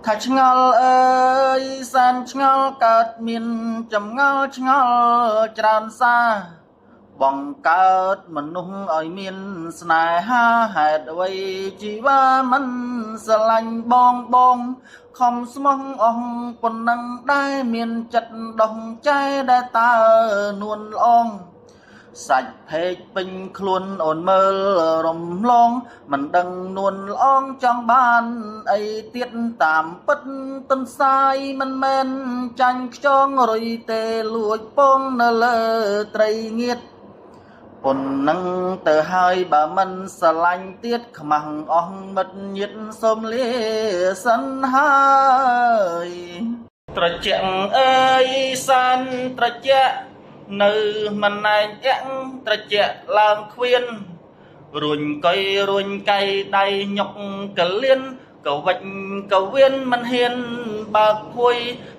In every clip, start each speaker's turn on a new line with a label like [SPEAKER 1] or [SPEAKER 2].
[SPEAKER 1] ថាឆ្ងល់អើយសែនឆ្ងល់កើតមានចម្ងល់ឆ្ងល់ច្រើនសាបង្កើតមនុស្សឲ្យមានស្នេហាហេតុអ្វីជីវ៉ាមិនស្រឡាញ់បងខំស្មោះអស់ប៉ុណ្ណឹងដែរមានចិត្តដោះចែដែលតើនួនល្អងសាច់ភេកពេញខ្លួនអូនមើលរំលងមិនដឹងនួនល្អងចង់បានអីទៀតតាមពិតទន្សាយមិនមែនចាញ់ខ្យងរុយទេលួចពងនៅលើត្រីងៀតប៉ុណ្ណឹងទៅហើយបើមិនស្រឡាញ់ទៀតខ្មាស់អស់មិត្តញាតសូមលាសិនហើយត្រជាក់អើយសានត្រជាក់នៅមិនណែងអៀងត្រជាក់ឡើងខ្វៀនរួញកុយរួញកៃដៃញុកកលៀនកវិចកវៀនមិនហ៊ានបើកភួយ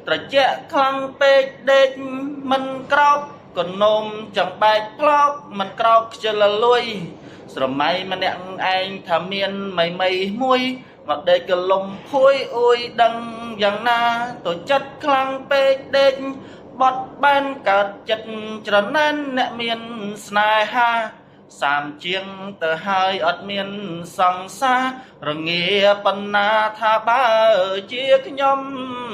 [SPEAKER 1] ត្រជាក់ខ្លាំងពេកដេកមិនក្រោកកនោមចង្បែកផ្លោកមិនក្រោកខ្ជិលលួយស្រមៃម្នាក់ឯងថាមានមីមួយមកដេកកលំភួយអួយដឹងយ៉ាងណាទៅចិត្តខ្លាំងពេកដេកបត់បែនកើតចិត្តច្រណែនអ្នកមានស្នេហាសាមជាងទៅហើយអត់មានសង្សាររងាបណ្ណាថាបើជាខ្ញុំ